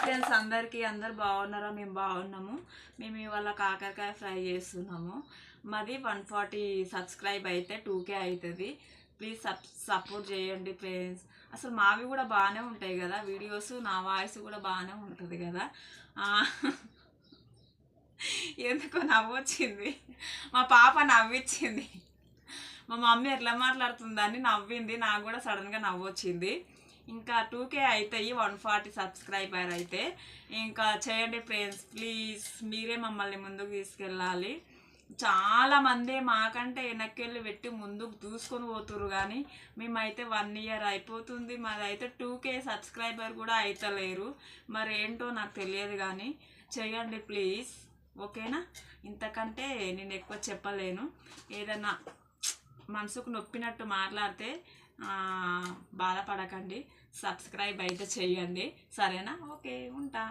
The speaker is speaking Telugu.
ఫ్రెండ్స్ అందరు బాగున్నారా? మేము బాగున్నాము. మేము ఇవాళ కాకరకాయ ఫ్రై చేస్తున్నాము. మాది 140 సబ్స్క్రైబ్ అయితే 2K అవుతుంది. ప్లీజ్ సపోర్ట్ చేయండి ఫ్రెండ్స్. అసలు మావి కూడా బాగానే ఉంటాయి కదా వీడియోస్, నా వాయిస్ కూడా బాగానే ఉంటుంది కదా. ఎందుకో నవ్వొచ్చింది, మా పాప నవ్వించింది. మా మమ్మీ ఎట్లా మాట్లాడుతుందని నవ్వింది, నాకు కూడా సడన్గా నవ్వొచ్చింది. ఇంకా 2K అవుతాయి 140 సబ్స్క్రైబర్ అయితే. ఇంకా చేయండి ఫ్రెండ్స్ ప్లీజ్, మీరే మమ్మల్ని ముందుకు తీసుకెళ్ళాలి. చాలామంది మాకంటే వెనక్కెళ్ళి పెట్టి ముందుకు దూసుకొని పోతురు, కానీ మేమైతే 1 year అయిపోతుంది, మాదైతే 2K సబ్స్క్రైబర్ కూడా అవుతలేరు. మరి ఏంటో నాకు తెలియదు, కానీ చేయండి ప్లీజ్, ఓకేనా? ఇంతకంటే నేను ఎక్కువ చెప్పలేను. ఏదన్నా మనసుకు నొప్పినట్టు మాట్లాడితే బాధపడకండి, సబ్స్క్రైబ్ అయితే చెయ్యండి, సరేనా? ఓకే, ఉంటా.